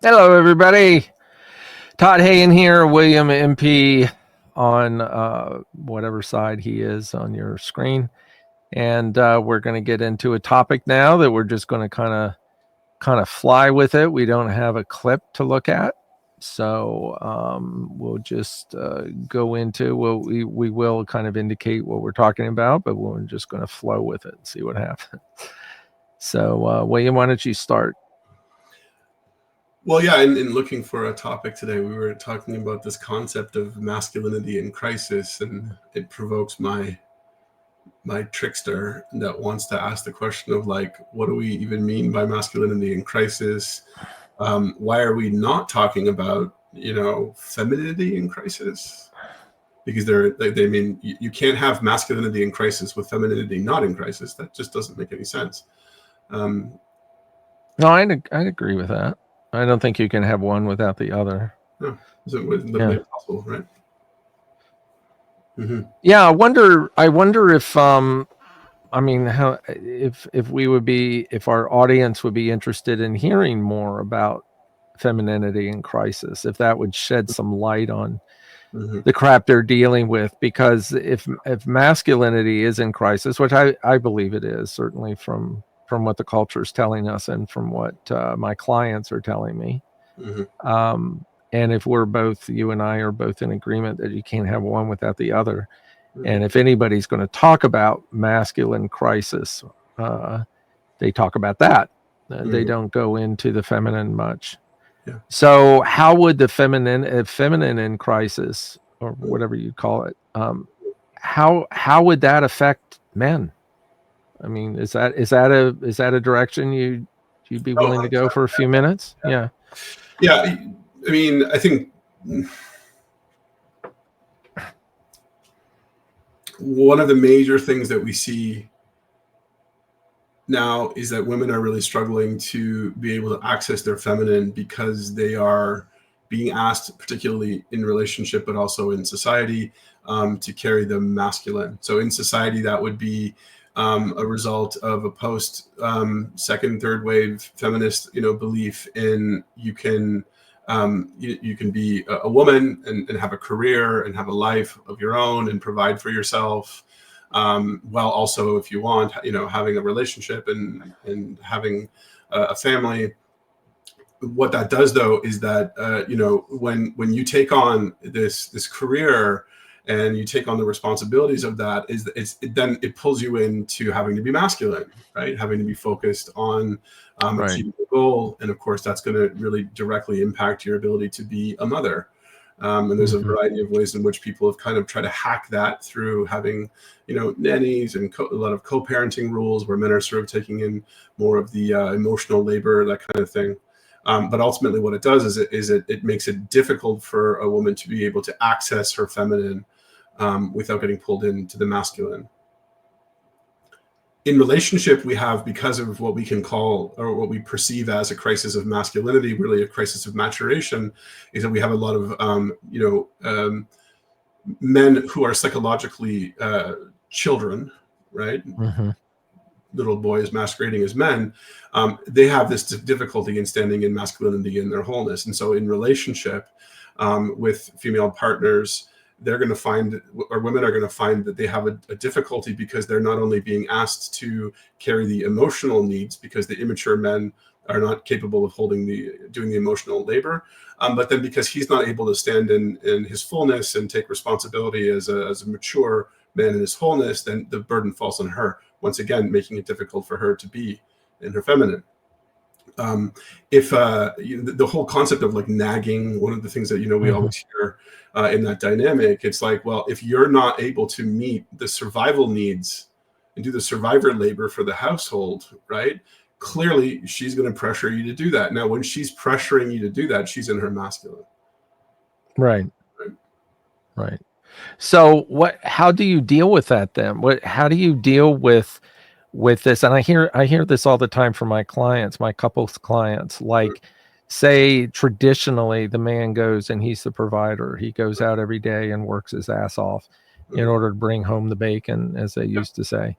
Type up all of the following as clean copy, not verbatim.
Hello, everybody. Todd Hayen here, William MP on whatever side he is on your screen. And we're going to get into a topic now that we're just going to kind of fly with it. We don't have a clip to look at. So we'll just go into, we will kind of indicate what we're talking about, but we're just going to flow with it and see what happens. So William, why don't you start? Well, yeah, in looking for a topic today, we were talking about this concept of masculinity in crisis, and it provokes my trickster that wants to ask the question of, like, what do we even mean by masculinity in crisis? Why are we not talking about, femininity in crisis? Because they mean you can't have masculinity in crisis with femininity not in crisis. That just doesn't make any sense. No, I'd agree with that. I don't think you can have one without the other. No, wouldn't be possible, right? Mm-hmm. Yeah, I wonder if how if we would be, if our audience would be interested in hearing more about femininity in crisis, if that would shed some light on the crap they're dealing with. Because if masculinity is in crisis, which I believe it is, certainly from what the culture is telling us and from what my clients are telling me. And if we're both, you and I are both in agreement that you can't have one without the other. And if anybody's going to talk about masculine crisis, they talk about that. They don't go into the feminine much. Yeah. So how would the feminine in crisis, or whatever you call it, how would that affect men? I mean, is that a direction you'd be willing to go for a few minutes? Yeah. I mean, I think one of the major things that we see now is that women are really struggling to be able to access their feminine because they are being asked, particularly in relationship, but also in society, to carry the masculine. So in society, that would be a result of a post second, third wave feminist, belief in you can be a woman and have a career and have a life of your own and provide for yourself, while also, if you want, having a relationship and having a family. What that does, though, is that when you take on this career and you take on the responsibilities of that, then it pulls you into having to be masculine, right? Having to be focused on achieving the goal, and of course, that's going to really directly impact your ability to be a mother. And there's a variety of ways in which people have kind of tried to hack that through having, nannies and a lot of co-parenting rules where men are sort of taking in more of the emotional labor, that kind of thing. But ultimately, what it does is it makes it difficult for a woman to be able to access her feminine without getting pulled into the masculine. In relationship, we have, because of what we can call, or what we perceive as, a crisis of masculinity, really a crisis of maturation, is that we have a lot of men who are psychologically children, right? Little boys masquerading as men. They have this difficulty in standing in masculinity in their wholeness. And so in relationship with female partners, they're going to find, or women are going to find, that they have a difficulty because they're not only being asked to carry the emotional needs because the immature men are not capable of doing the emotional labor, but then because he's not able to stand in his fullness and take responsibility as a mature man in his wholeness, then the burden falls on her, once again making it difficult for her to be in her feminine. If the whole concept of, like, nagging, one of the things that we always hear in that dynamic, it's like, well, if you're not able to meet the survival needs and do the survivor labor for the household, right, clearly she's going to pressure you to do that. Now, when she's pressuring you to do that, she's in her masculine. Right. So how do you deal with that then? How do you deal with this? And I hear this all the time from my clients, my couples clients. Like, say traditionally the man goes and he's the provider. He goes out every day and works his ass off in order to bring home the bacon, as they used to say.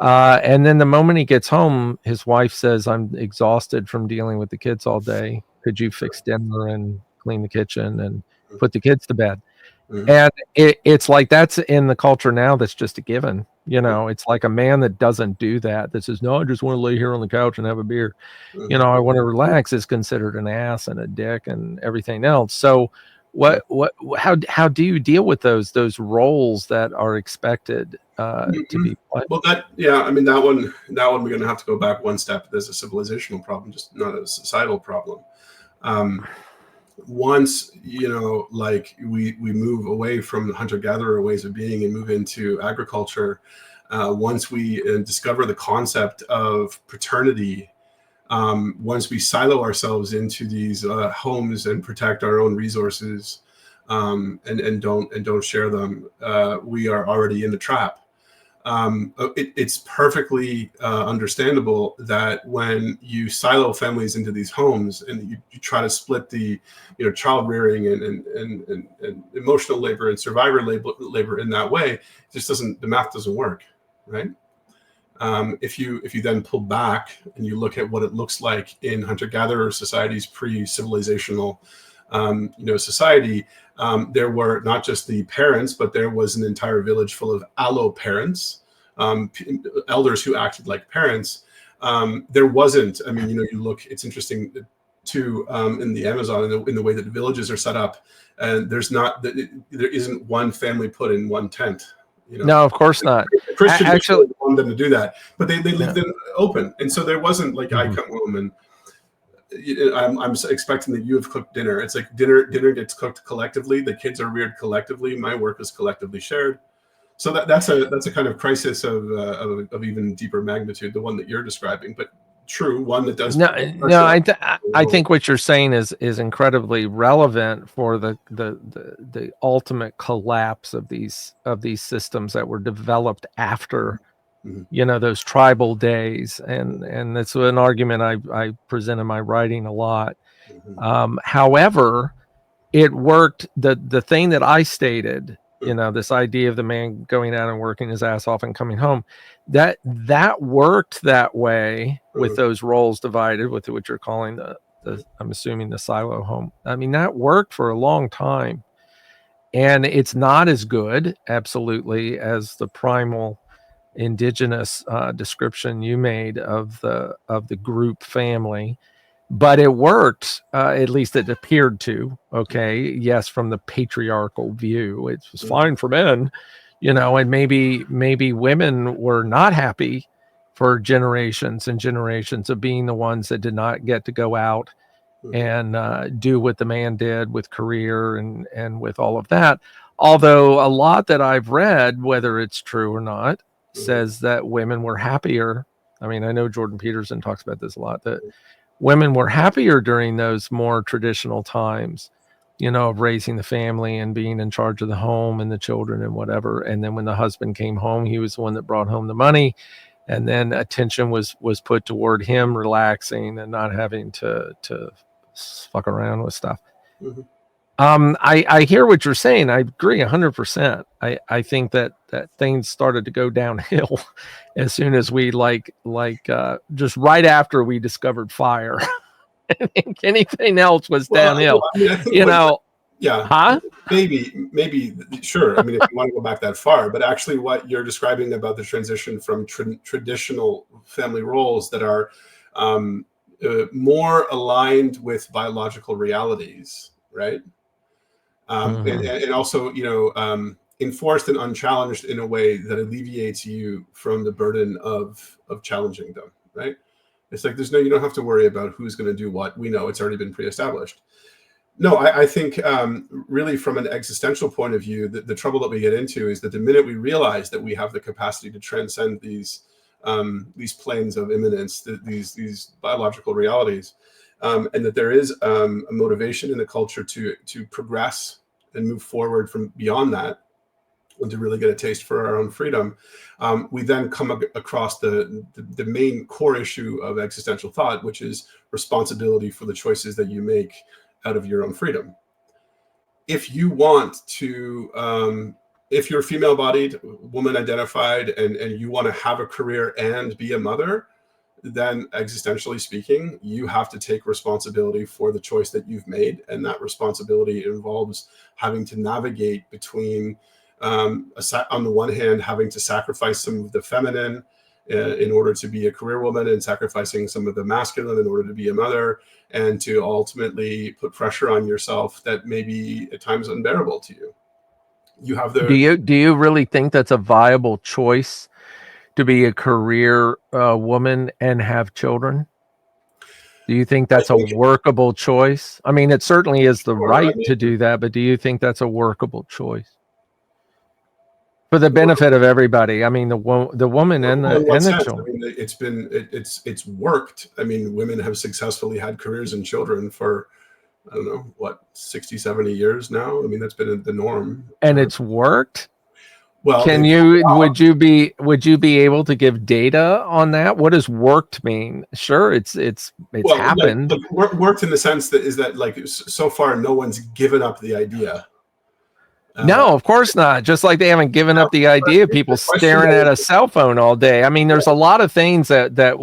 And then the moment he gets home, his wife says, "I'm exhausted from dealing with the kids all day. Could you fix dinner and clean the kitchen and put the kids to bed?" Mhm. And it's like that's in the culture now. That's just a given. It's like a man that doesn't do that. That says, "No, I just want to lay here on the couch and have a beer. Mhm. I want to relax," is considered an ass and a dick and everything else. So, how do you deal with those roles that are expected to Mhm. be played? Well, I mean, that one, we're going to have to go back one step. There's a civilizational problem, just not a societal problem. Um, Once, like we move away from the hunter-gatherer ways of being and move into agriculture, once we discover the concept of paternity, once we silo ourselves into these homes and protect our own resources, and don't share them, we are already in the trap. It's perfectly understandable that when you silo families into these homes and you try to split the child rearing and emotional labor and survivor labor in that way, it just doesn't, the math doesn't work, right? If you then pull back and you look at what it looks like in hunter-gatherer societies, pre-civilizational society, there were not just the parents, but there was an entire village full of allo parents, elders who acted like parents. There wasn't, I mean, you look, it's interesting too, in the Amazon, in the way that the villages are set up, and there isn't one family put in one tent. No, of course not. The Christian Actually, missionaries wanted them to do that, but they leave yeah. them open, and so there wasn't like I Mhm. come home and I'm expecting that you have cooked dinner. It's like dinner gets cooked collectively. The kids are reared collectively. My work is collectively shared. So that's a kind of crisis of even deeper magnitude, the one that you're describing, but true, one that does No, touch no. on. I think what you're saying is incredibly relevant for the ultimate collapse of these systems that were developed after Mhm. those tribal days, and that's an argument I present in my writing a lot. Mhm. However, it worked. The thing that I stated, Mhm. this idea of the man going out and working his ass off and coming home, that worked that way with Mhm. those roles divided, with what you're calling the I'm assuming the silo home. I mean, that worked for a long time, and it's not as good, absolutely, as the primal indigenous description you made of the group family, but it worked. At least it appeared to. Okay, yes, from the patriarchal view, it was Mhm. fine for men, and maybe women were not happy for generations and generations of being the ones that did not get to go out Mhm. and do what the man did with career and with all of that. Although a lot that I've read, whether it's true or not, Mhm. says that women were happier. I mean, I know Jordan Peterson talks about this a lot, that women were happier during those more traditional times, of raising the family and being in charge of the home and the children and whatever. And then when the husband came home, he was the one that brought home the money. And then attention was put toward him relaxing and not having to fuck around with stuff. Mhm. I hear what you're saying. I agree 100%. I think that things started to go downhill as soon as we just right after we discovered fire. I think anything else was Well, downhill. I mean, I think You know, yeah, huh? maybe, sure. I mean, if you want to go back that far, but actually, what you're describing about the transition from traditional family roles that are more aligned with biological realities, right? Mhm. And also, enforced and unchallenged in a way that alleviates you from the burden of challenging them, right? It's like you don't have to worry about who's going to do what. We know it's already been pre-established. No, I think really from an existential point of view, the trouble that we get into is that the minute we realize that we have the capacity to transcend these planes of immanence, these biological realities, and that there is a motivation in the culture to progress and move forward from beyond that, and to really get a taste for our own freedom, we then come across the main core issue of existential thought, which is responsibility for the choices that you make out of your own freedom. If you want to if you're female bodied, woman identified, and you want to have a career and be a mother, then existentially speaking, you have to take responsibility for the choice that you've made. And that responsibility involves having to navigate between, on the one hand, having to sacrifice some of the feminine in order to be a career woman, and sacrificing some of the masculine in order to be a mother, and to ultimately put pressure on yourself that may be at times unbearable to you. You have the. Do you really think that's a viable choice, to be a career woman and have children? Do you think that's a workable choice? I mean, it certainly is the right to do that, but do you think that's a workable choice for the benefit of everybody? I mean, the woman and the children. I mean, it's worked. I mean, women have successfully had careers and children for, I don't know, what, 60, 70 years now. I mean, that's been the norm. And it's worked. Well, would you be able to give data on that? What does worked mean? Sure, it's happened. Like, worked in the sense that like, so far no one's given up the idea. No, of course not. Just like they haven't given up the idea of people staring at a cell phone all day. I mean, there's a lot of things that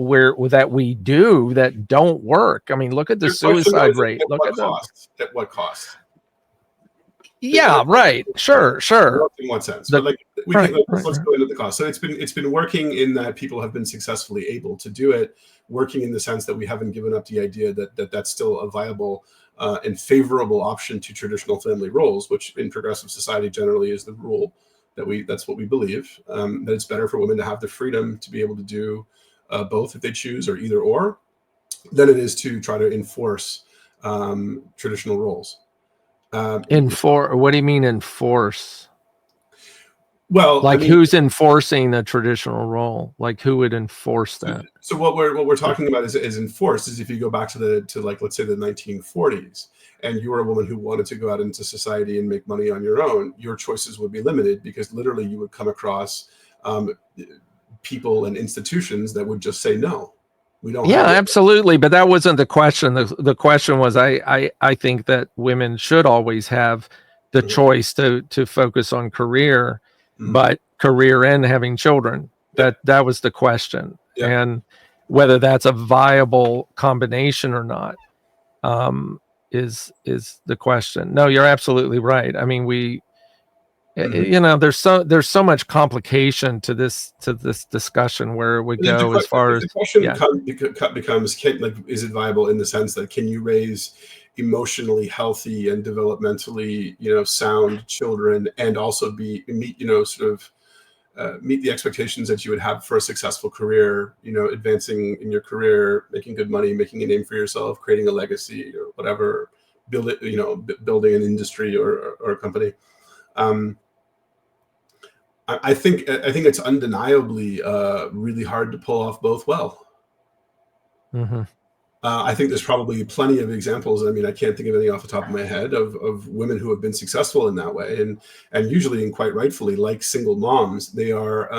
we do that don't work. I mean, look at the suicide rate. Look at that. At what cost? Yeah, right. Sure. In what sense? But like, let's go into the cost. So it's been working in that people have been successfully able to do it. Working in the sense that we haven't given up the idea that that's still a viable and favorable option to traditional family roles, which in progressive society generally is the rule. That's what we believe. That it's better for women to have the freedom to be able to do both if they choose, or either or, than it is to try to enforce traditional roles. What do you mean enforce? Well, like, I mean, who's enforcing the traditional role? Like, who would enforce that? So what we're talking about is enforced is if you go back to like, let's say the 1940s, and you were a woman who wanted to go out into society and make money on your own, your choices would be limited, because literally you would come across people and institutions that would just say no. We don't. Yeah, absolutely. But that wasn't the question. The question was, I think that women should always have the choice to focus on career, but career and having children. That was the question. And whether that's a viable combination or not is the question. No, you're absolutely right. I mean, there's so much complication to this discussion where it would go as far as the question becomes, is it viable in the sense that can you raise emotionally healthy and developmentally sound children and also meet the expectations that you would have for a successful career, advancing in your career, making good money, making a name for yourself, creating a legacy or whatever, building an industry or a company. I think it's undeniably really hard to pull off both well. Mm-hmm. I think there's probably plenty of examples. I mean, I can't think of any off the top of my head of women who have been successful in that way, and usually, and quite rightfully, like single moms, they are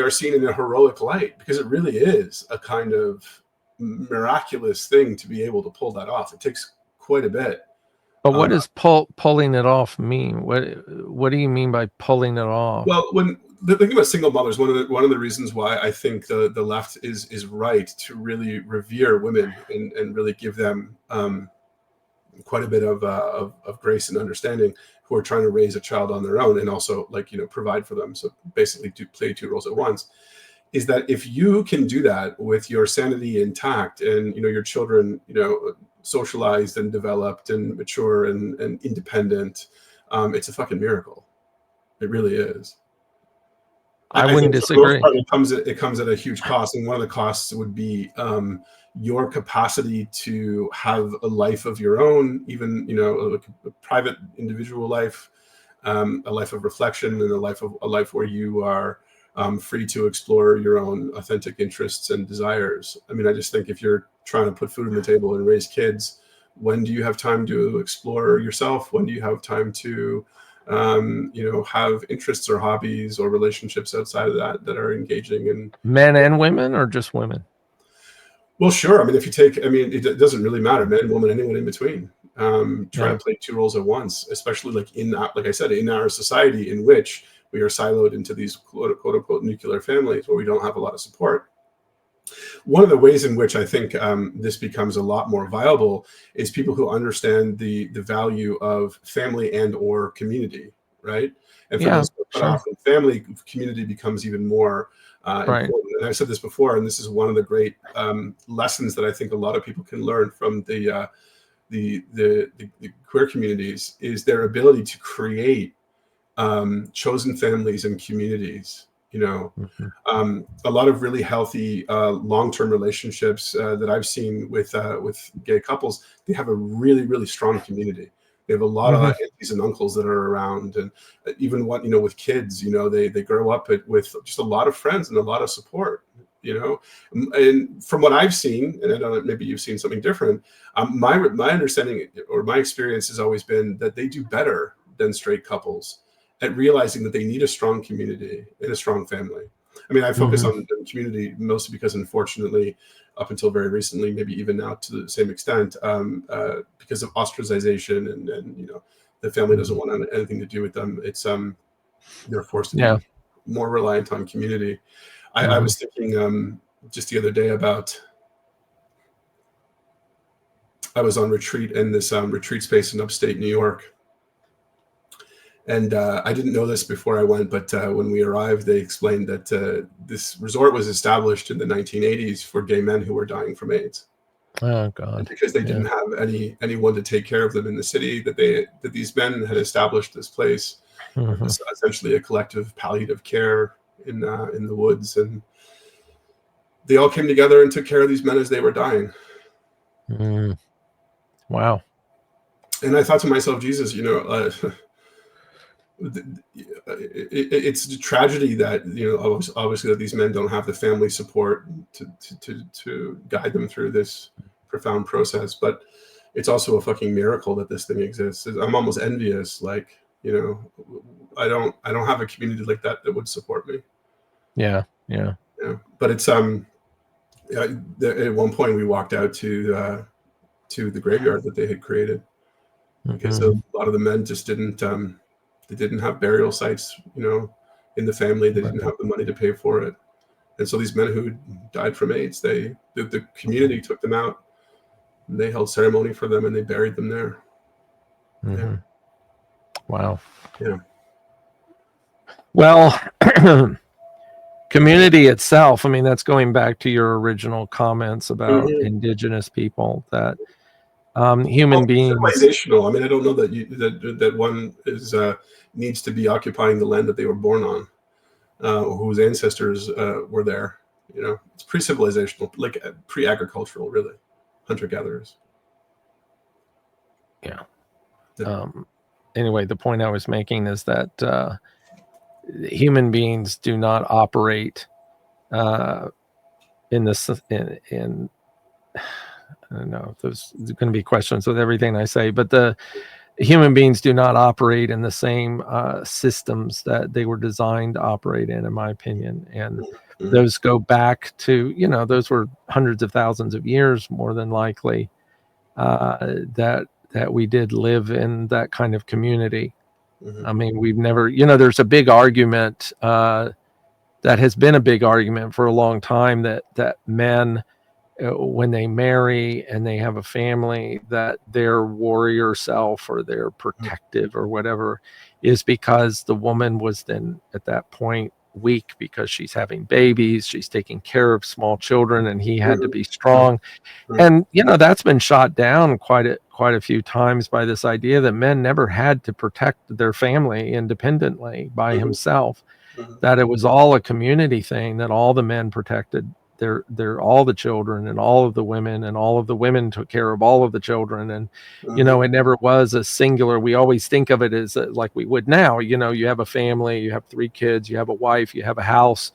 seen in a heroic light, because it really is a kind of miraculous thing to be able to pull that off. It takes quite a bit. But what does pulling it off mean? What do you mean by pulling it off? Well, when the thing about single mothers, one of the reasons why I think the left is right to really revere women and really give them quite a bit of grace and understanding, who are trying to raise a child on their own and also provide for them. So basically, to play two roles at once, is that if you can do that with your sanity intact and your children socialized and developed and mature and independent, it's a fucking miracle. It really is. I wouldn't disagree. It comes at a huge cost, and one of the costs would be your capacity to have a life of your own, even a private individual life, a life of reflection, and a life where you are free to explore your own authentic interests and desires. I mean, I just think if you're trying to put food on the table and raise kids, when do you have time to explore yourself? When do you have time to have interests or hobbies or relationships outside of that are engaging? And men and women, or just women? Well, sure. I mean, it doesn't really matter, man, woman, anyone in between. try to play two roles at once, especially like like I said, in our society in which we are siloed into these quote unquote nuclear families where we don't have a lot of support. One of the ways in which I think this becomes a lot more viable is people who understand the value of family and or community, right? And for those who are cut off from family, community becomes even more important. And I've said this before, and this is one of the great lessons that I think a lot of people can learn from the queer communities is their ability to create chosen families and communities. You know, a lot of really healthy long-term relationships that I've seen with gay couples, they have a really, really strong community. They have a lot of aunties and uncles that are around, and even with kids, they grow up with just a lot of friends and a lot of support. And from what I've seen, and I don't know, maybe you've seen something different. My understanding or my experience has always been that they do better than straight couples at realizing that they need a strong community and a strong family. I mean, I focus on the community mostly because, unfortunately, up until very recently, maybe even now to the same extent, because of ostracization and the family doesn't want anything to do with them. It's they're forced to be more reliant on community. I was thinking just the other day about, I was on retreat in this retreat space in upstate New York. And I didn't know this before I went, but when we arrived, they explained that this resort was established in the 1980s for gay men who were dying from AIDS. Oh God! And because they didn't have anyone to take care of them in the city, that these men had established this place, this, essentially a collective palliative care in the woods, and they all came together and took care of these men as they were dying. Wow! And I thought to myself, Jesus, it's a tragedy that obviously that these men don't have the family support to guide them through this profound process, but it's also a fucking miracle that this thing exists. I'm almost envious, like I don't have a community like that would support me. Yeah, but it's at one point we walked out to the graveyard that they had created because a lot of the men just didn't they didn't have burial sites, in the family. They didn't have the money to pay for it. And so these men who died from AIDS, the community took them out, and they held ceremony for them, and they buried them there. Yeah. Wow. Yeah. Well, community itself, I mean, that's going back to your original comments about indigenous people, that human beings. Civilizational. I mean, I don't know that that one is needs to be occupying the land that they were born on, whose ancestors were there. It's pre-civilizational, like pre-agricultural, really, hunter-gatherers. Yeah. Anyway, the point I was making is that human beings do not operate in this in I don't know if there's going to be questions with everything I say, but the human beings do not operate in the same systems that they were designed to operate in my opinion. And those go back to, those were hundreds of thousands of years, more than likely, that we did live in that kind of community. I mean, we've never, there's a big argument that has been a big argument for a long time that men, when they marry and they have a family, that their warrior self or their protective or whatever is because the woman was then at that point weak because she's having babies, she's taking care of small children, and he had to be strong. And that's been shot down quite a few times by this idea that men never had to protect their family independently by himself, that it was all a community thing, that all the men protected their all the children and all of the women, and all of the women took care of all of the children. And it never was a singular. We always think of it as like we would now. You have a family, you have 3 kids, you have a wife, you have a house,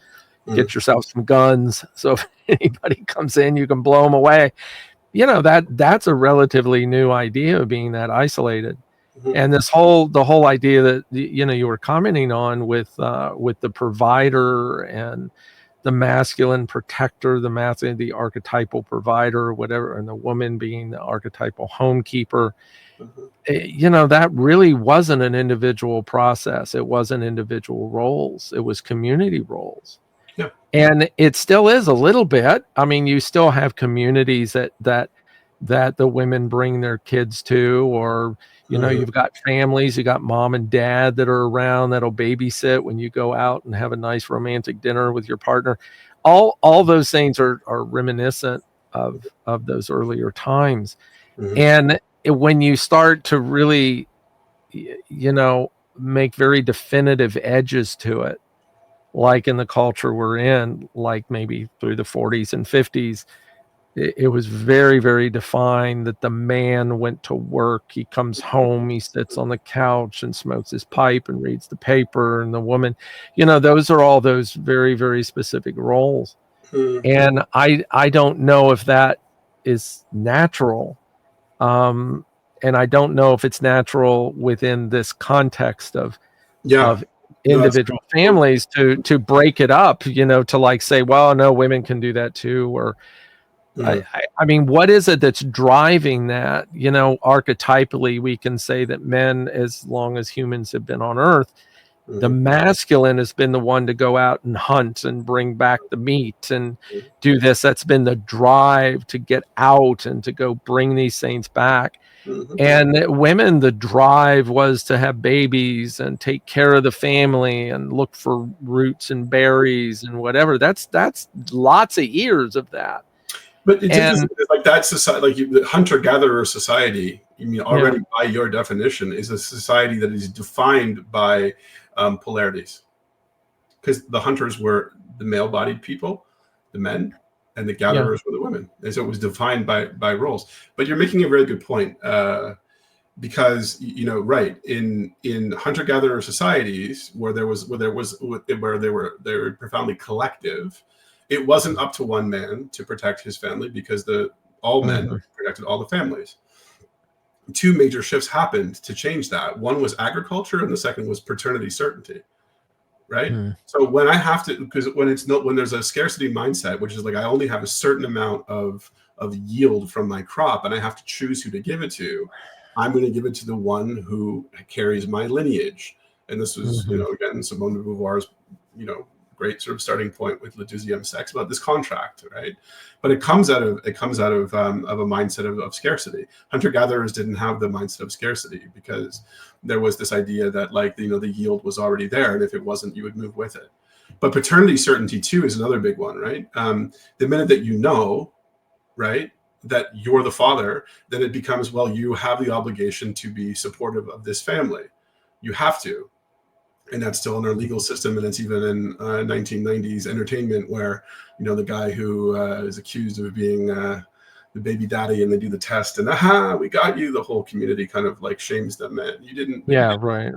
get yourself some guns, so if anybody comes in you can blow them away. That's a relatively new idea of being that isolated. And the whole idea that you were commenting on with the provider and the masculine protector, the archetypal provider or whatever, and the woman being the archetypal homekeeper. that really wasn't an individual process. It wasn't individual roles. It was community roles. Yeah. And it still is a little bit. I mean, you still have communities that the women bring their kids to, or you've got families, you got mom and dad that are around that'll babysit when you go out and have a nice romantic dinner with your partner. All those things are reminiscent of those earlier times. And when you start to really, make very definitive edges to it, like in the culture we're in, like maybe through the 40s and 50s, it was very, very defined that the man went to work. He comes home, he sits on the couch and smokes his pipe and reads the paper. And the woman, those are all those very, very specific roles. And I don't know if that is natural. And I don't know if it's natural within this context of individual families to break it up, to like say, well, no, women can do that too. Or I mean, what is it that's driving that? Archetypally, we can say that men, as long as humans have been on Earth, the masculine has been the one to go out and hunt and bring back the meat and do this. That's been the drive to get out and to go bring these things back. And women, the drive was to have babies and take care of the family and look for roots and berries and whatever. That's lots of years of that. But it's interesting, like that society, like the hunter-gatherer society, already by your definition, is a society that is defined by polarities. Because the hunters were the male-bodied people, the men, and the gatherers were the women. And so it was defined by roles. But you're making a very good point, because right, in hunter-gatherer societies where they were profoundly collective, it wasn't up to one man to protect his family because all men protected all the families. Two major shifts happened to change that. One was agriculture, and the second was paternity certainty. Right. So when I have to, because when there's a scarcity mindset, which is like I only have a certain amount of yield from my crop, and I have to choose who to give it to, I'm going to give it to the one who carries my lineage. And this was, again, Simone de Beauvoir's, great sort of starting point with Le Deuxième Sexe about this contract, right? But it comes out of a mindset of scarcity. Hunter-gatherers didn't have the mindset of scarcity because there was this idea that the yield was already there, and if it wasn't, you would move with it. But paternity certainty too is another big one, right? The minute that right, that you're the father, then it becomes, well, you have the obligation to be supportive of this family. You have to. And that's still in our legal system, and it's even in 1990s entertainment where, the guy who is accused of being the baby daddy, and they do the test, and we got you. The whole community kind of like shames them, man. You didn't. Yeah, right.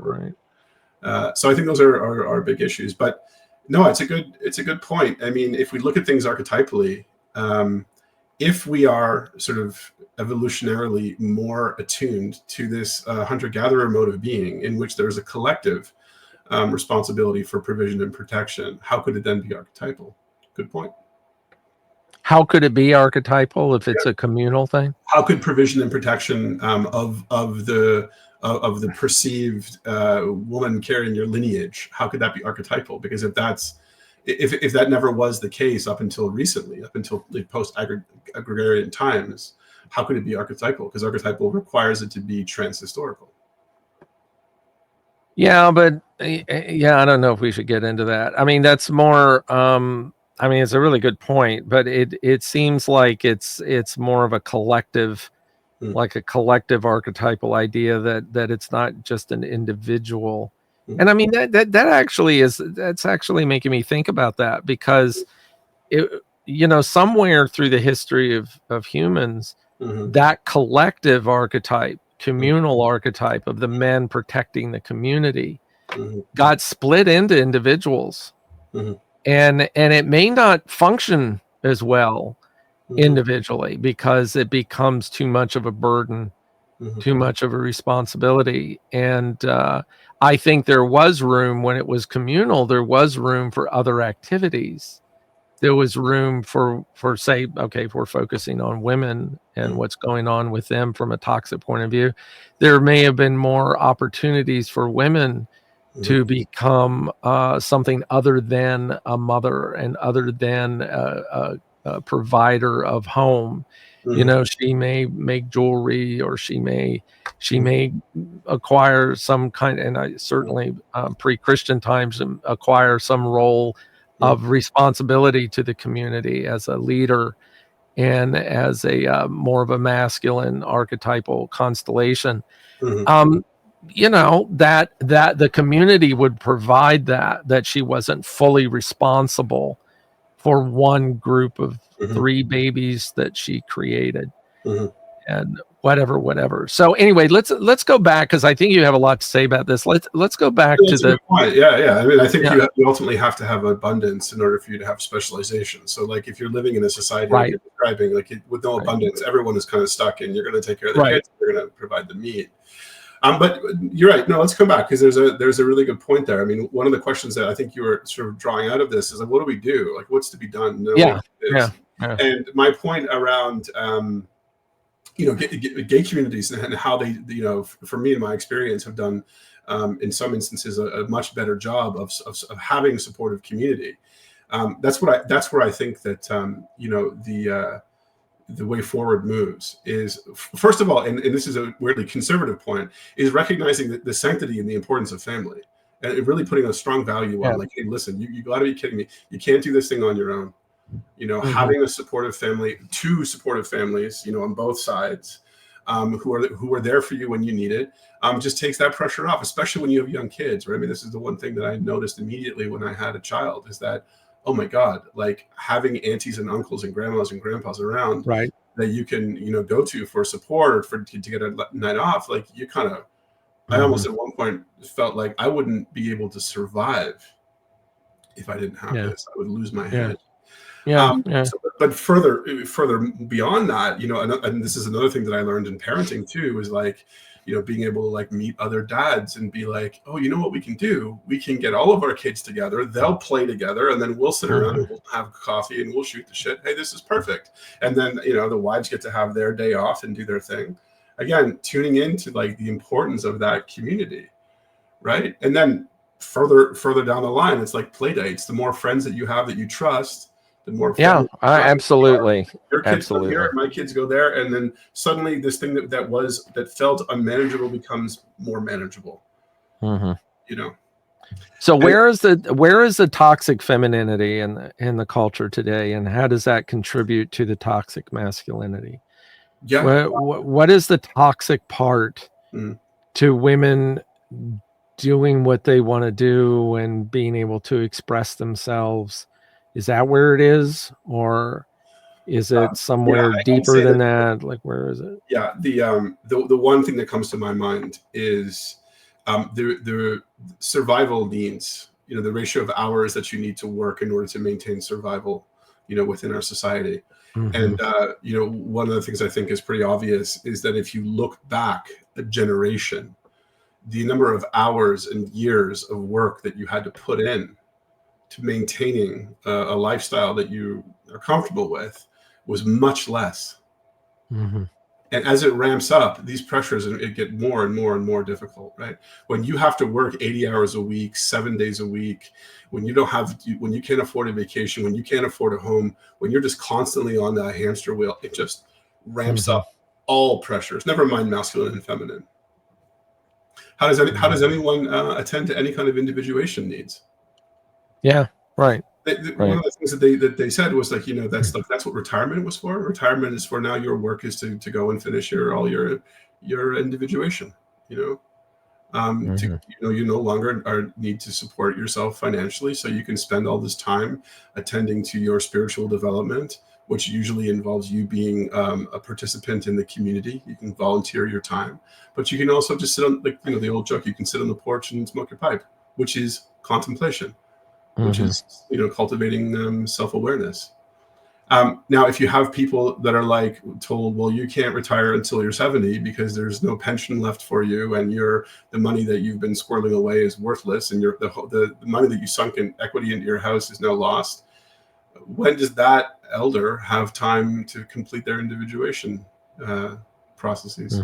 So I think those are big issues. But no, it's a good point. I mean, if we look at things archetypally, if we are sort of evolutionarily more attuned to this hunter-gatherer mode of being, in which there's a collective responsibility for provision and protection, how could it then be archetypal? Good point. How could it be archetypal if it's a communal thing? How could provision and protection of the perceived woman carrying your lineage, how could that be archetypal? Because if that never was the case up until recently, up until the post-agrarian times, how could it be archetypal? Because archetypal requires it to be transhistorical. Yeah, but I don't know if we should get into that. I mean, that's more. It's a really good point, but it seems like it's more of a collective, like a collective archetypal idea that it's not just an individual. And I mean that actually that's actually making me think about that, because somewhere through the history of humans, that collective archetype, communal archetype of the men protecting the community got split into individuals, and it may not function as well individually because it becomes too much of a burden, too much of a responsibility. And I think there was room when it was communal, there was room for other activities there was room for say, okay, if we're focusing on women and what's going on with them from a toxic point of view, there may have been more opportunities for women to become something other than a mother and other than a provider of home. You know, she may make jewelry, or she may acquire some kind, and I certainly pre-Christian times acquire some role of responsibility to the community as a leader and as a more of a masculine archetypal constellation. You know, that the community would provide that she wasn't fully responsible for one group of 3 babies that she created, and whatever. So anyway, let's go back, because I think you have a lot to say about this. Let's go back to the point. Yeah. I mean, I think you ultimately have to have abundance in order for you to have specialization. So, like, if you're living in a society like you're describing, like with no abundance, everyone is kind of stuck, and you're going to take care of the kids. You're going to provide the meat. But you're right. No, let's come back, because there's a really good point there. I mean, one of the questions that I think you were sort of drawing out of this is, like, what do we do? Like, what's to be done? And my point around, gay communities and how they, for me, in my experience, have done, in some instances, a much better job of having a supportive community. That's where I think that, the way forward moves is, first of all, and this is a weirdly conservative point, is recognizing the sanctity and the importance of family, and really putting a strong value on, like, hey, listen, you got to be kidding me. You can't do this thing on your own. Having a supportive family, 2 supportive families, on both sides, who are there for you when you need it, just takes that pressure off, especially when you have young kids, right? I mean, this is the one thing that I noticed immediately when I had a child, is that, oh my God, like, having aunties and uncles and grandmas and grandpas around that you can, go to for support, or to get a night off, like, you kind of, I almost at one point felt like I wouldn't be able to survive if I didn't have this. I would lose my head. But further beyond that, and this is another thing that I learned in parenting too, is like, being able to, like, meet other dads and be like, oh, you know what we can do? We can get all of our kids together, they'll play together, and then we'll sit around and we'll have coffee and we'll shoot the shit. Hey, this is perfect. And then, the wives get to have their day off and do their thing. Again, tuning into, like, the importance of that community, right? And then further down the line, it's like play dates. The more friends that you have that you trust, the more absolutely. Your kids go here, my kids go there, and then suddenly this thing that felt unmanageable becomes more manageable. So where is the toxic femininity in the culture today, and how does that contribute to the toxic masculinity? What is the toxic part to women doing what they want to do and being able to express themselves? Is that where it is, or is it somewhere deeper than that? Like, where is it? Yeah, the one thing that comes to my mind is the survival needs. The ratio of hours that you need to work in order to maintain survival, within our society. And one of the things I think is pretty obvious is that if you look back a generation, the number of hours and years of work that you had to put in to maintaining a lifestyle that you are comfortable with was much less. And as it ramps up, these pressures, it get more and more and more difficult, right? When you have to work 80 hours a week, 7 days a week, when you can't afford a vacation, when you can't afford a home, when you're just constantly on that hamster wheel, it just ramps up all pressures, never mind masculine and feminine. How does anyone attend to any kind of individuation needs? Yeah, right. One of the things that they said was, like, that's what retirement was for. Retirement is for, now your work is to go and finish all your individuation. You no longer need to support yourself financially, so you can spend all this time attending to your spiritual development, which usually involves you being a participant in the community. You can volunteer your time, but you can also just sit on, like, the old joke, you can sit on the porch and smoke your pipe, which is contemplation. Which is, cultivating self-awareness. Now, if you have people that are, like, told, well, you can't retire until you're 70 because there's no pension left for you, and the money that you've been squirreling away is worthless, and the money that you sunk in equity into your house is now lost. when does that elder have time to complete their individuation processes?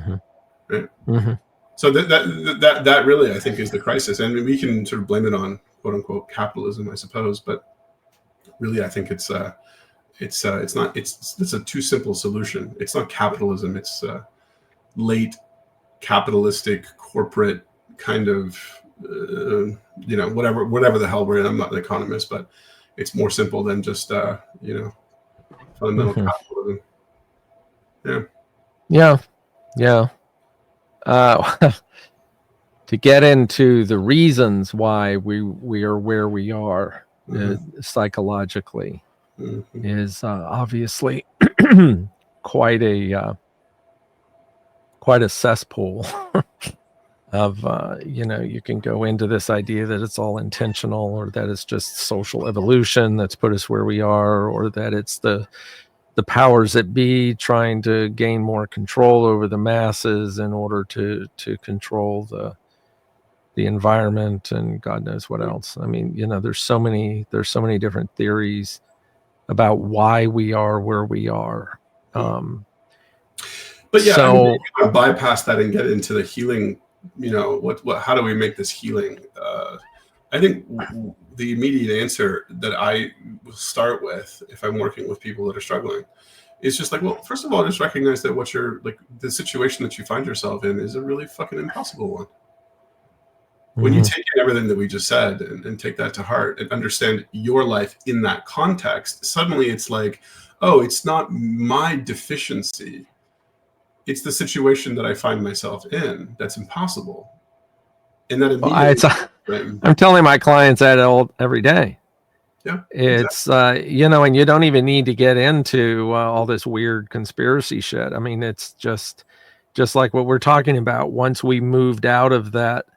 Right. So that really, I think, is the crisis, and we can sort of blame it on quote unquote capitalism, I suppose, but really, I think it's not. It's a too simple solution. It's not capitalism. It's late capitalistic corporate kind of whatever the hell we're in. I'm not an economist, but it's more simple than just fundamental capitalism. Yeah. To get into the reasons why we are where we are psychologically is obviously quite a cesspool of you can go into this idea that it's all intentional, or that it's just social evolution that's put us where we are, or that it's the powers that be trying to gain more control over the masses in order to control the environment and God knows what else. I mean, there's so many different theories about why we are where we are. But yeah, so, you can bypass that and get into the healing. How do we make this healing? I think the immediate answer that I will start with, if I'm working with people that are struggling, is just like, well, first of all, just recognize that the situation that you find yourself in is a really fucking impossible one. When you take in everything that we just said and take that to heart and understand your life in that context, suddenly it's like, oh, it's not my deficiency. It's the situation that I find myself in that's impossible. And that immediately, I'm telling my clients that every day. Yeah, it's exactly. And you don't even need to get into all this weird conspiracy shit. I mean, it's just like what we're talking about. Once we moved out of that,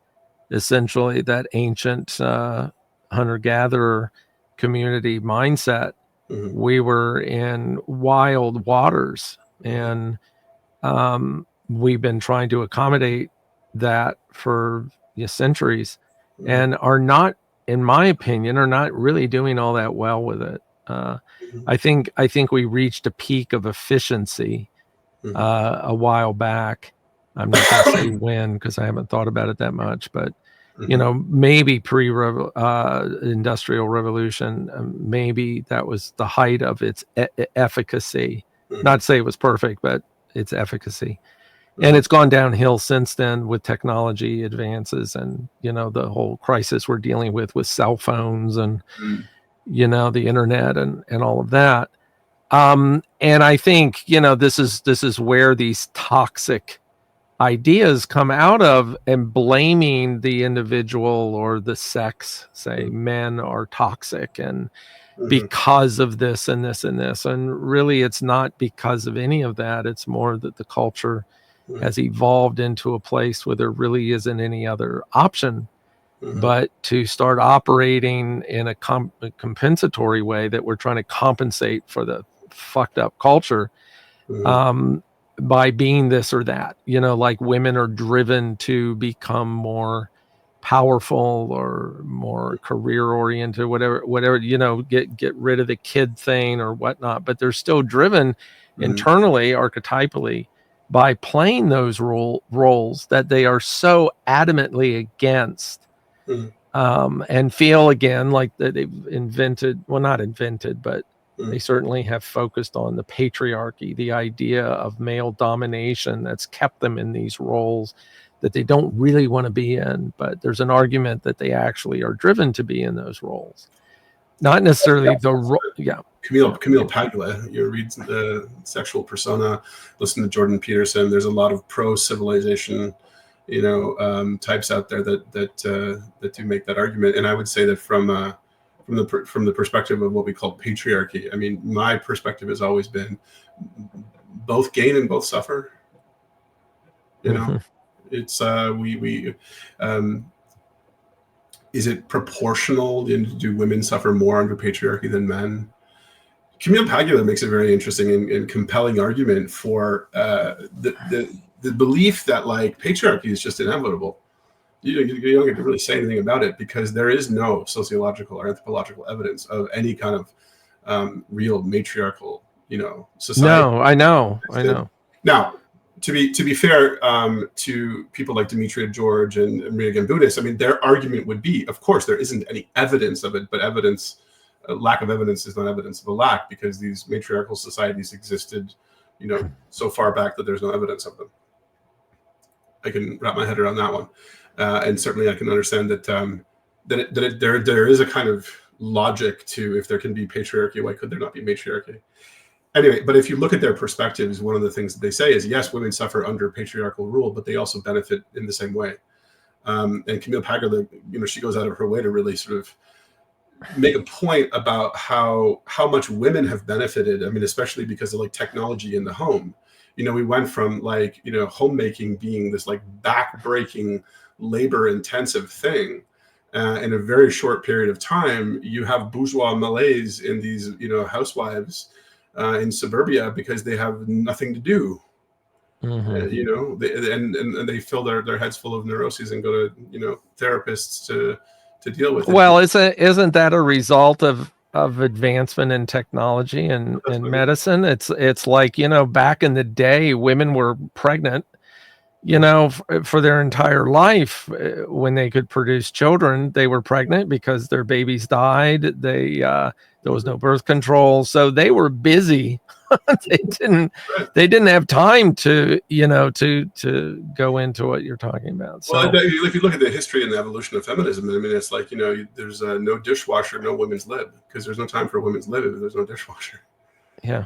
essentially that ancient hunter-gatherer community mindset, we were in wild waters, and we've been trying to accommodate that for centuries, and are not, in my opinion, are not really doing all that well with it. I think we reached a peak of efficiency a while back. I'm not going to say when, because I haven't thought about it that much, but maybe pre-industrial revolution, maybe that was the height of its efficacy. Not to say it was perfect, but its efficacy. And it's gone downhill since then with technology advances and, the whole crisis we're dealing with cell phones and, the internet and all of that. And I think, this is where these toxic ideas come out of, and blaming the individual or the sex, say men are toxic and because of this and this and this. And really it's not because of any of that. It's more that the culture has evolved into a place where there really isn't any other option but to start operating in a compensatory way, that we're trying to compensate for the fucked up culture by being this or that. Like women are driven to become more powerful or more career oriented, whatever, get rid of the kid thing or whatnot, but they're still driven internally, archetypally, by playing those roles that they are so adamantly against, and feel again like that they've not invented, but they certainly have focused on the patriarchy, the idea of male domination that's kept them in these roles that they don't really want to be in, but there's an argument that they actually are driven to be in those roles. Not necessarily Camille Paglia, you read the Sexual Persona, listen to Jordan Peterson. There's a lot of pro-civilization, types out there that do make that argument. And I would say that from the perspective of what we call patriarchy, I mean, my perspective has always been both gain and both suffer. It's is it proportional? Do women suffer more under patriarchy than men? Camille Paglia makes a very interesting and compelling argument for the belief that like patriarchy is just inevitable. You don't get to really say anything about it because there is no sociological or anthropological evidence of any kind of real matriarchal, society. No, I know. Now, to be fair, to people like Demetria George and Maria Gambudis, I mean, their argument would be, of course, there isn't any evidence of it, but lack of evidence is not evidence of a lack, because these matriarchal societies existed, so far back that there's no evidence of them. I can wrap my head around that one, and certainly I can understand that there is a kind of logic to, if there can be patriarchy, why could there not be matriarchy? Anyway, but if you look at their perspectives, one of the things that they say is, yes, women suffer under patriarchal rule, but they also benefit in the same way. And Camille Paglia, she goes out of her way to really sort of make a point about how much women have benefited. I mean, especially because of like technology in the home. We went from like, homemaking being this like back-breaking, labor-intensive thing. In a very short period of time, you have bourgeois malaise in these, housewives in suburbia because they have nothing to do. And they fill their heads full of neuroses and go to therapists to deal with it. Well, isn't that a result of advancement in technology and medicine? It's like, back in the day, women were pregnant, for their entire life. When they could produce children, they were pregnant because their babies died. There was no birth control, so they were busy. They didn't have time to go into what you're talking about. So, well, if you look at the history and the evolution of feminism, I mean, it's like, there's no dishwasher, no women's lib, because there's no time for a women's lib if there's no dishwasher. Yeah.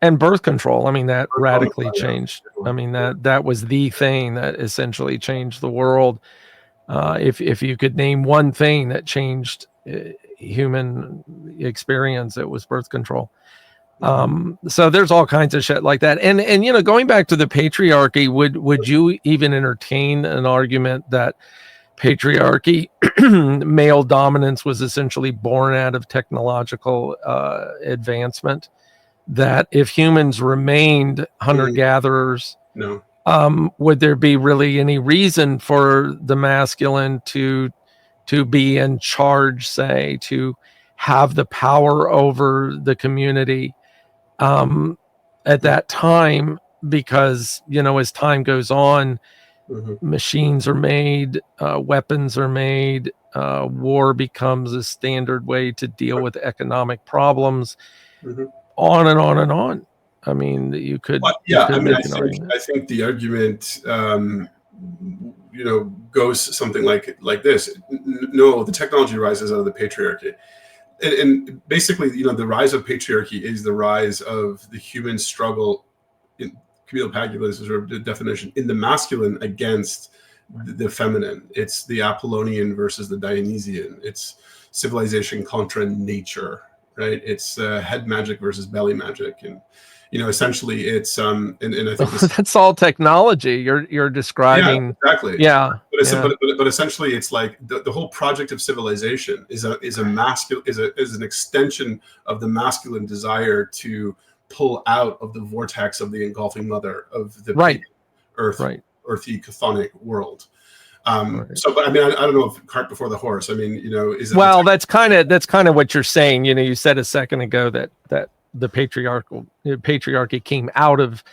And birth control, I mean, that radically changed. I mean, that was the thing that essentially changed the world. If you could name one thing that changed human experience, it was birth control. So there's all kinds of shit like that. And going back to the patriarchy, would you even entertain an argument that patriarchy, male dominance, was essentially born out of technological advancement? That if humans remained hunter-gatherers, no, would there be really any reason for the masculine to be in charge, say, to have the power over the community at that time? Because, as time goes on, machines are made, weapons are made, war becomes a standard way to deal with economic problems. On and on and on. I mean, you could. Well, yeah, I mean, I think the argument, goes something like this. No, the technology rises out of the patriarchy, and basically, the rise of patriarchy is the rise of the human struggle. In Camille Paglia's sort of definition, in the masculine against the feminine. It's the Apollonian versus the Dionysian. It's civilization contra nature. Right, it's head magic versus belly magic, and essentially it's and I think that's all technology you're describing. Yeah, exactly. Yeah, but essentially it's like the whole project of civilization is an extension of the masculine desire to pull out of the vortex of the engulfing mother of the earthy chthonic world. So, but I mean, I don't know if cart before the horse. I mean, is it? Well, that's kind of what you're saying. You said a second ago that the patriarchy came out of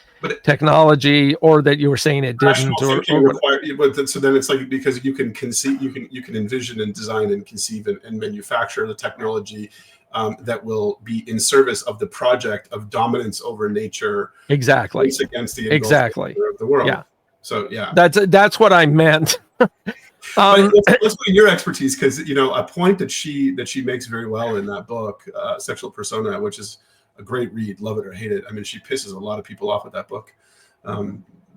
technology, or that you were saying it didn't. So then it's like, because you can conceive, you can envision and design and conceive and manufacture the technology that will be in service of the project of dominance over nature. Exactly. Against the of the world. Yeah. So yeah, that's what I meant. Let's go to your expertise, because a point that she makes very well in that book, Sexual Persona, which is a great read, love it or hate it. I mean, she pisses a lot of people off with that book.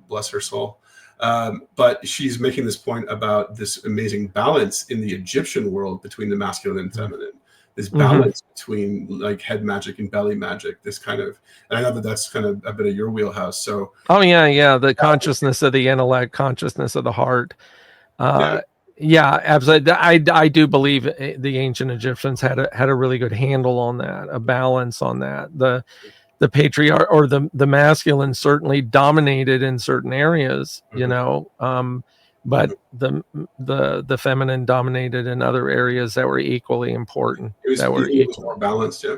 Bless her soul. But she's making this point about this amazing balance in the Egyptian world between the masculine and feminine. This balance between like head magic and belly magic, this kind of, and I know that's kind of a bit of your wheelhouse. So, the consciousness of the intellect, consciousness of the heart. Yeah, absolutely. I do believe the ancient Egyptians had a really good handle on that, a balance on that. The patriarch or the masculine certainly dominated in certain areas, but the feminine dominated in other areas that were equally important. It was more balanced, yeah.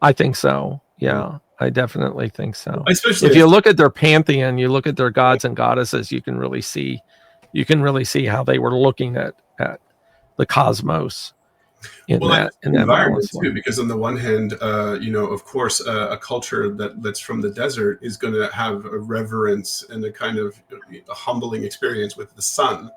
I think so. Yeah, I definitely think so. Especially If you look at their pantheon, you look at their gods and goddesses, you can really see how they were looking at the cosmos in that environment balance way. too, because on the one hand, of course, a culture that's from the desert is going to have a reverence and a kind of a humbling experience with the sun,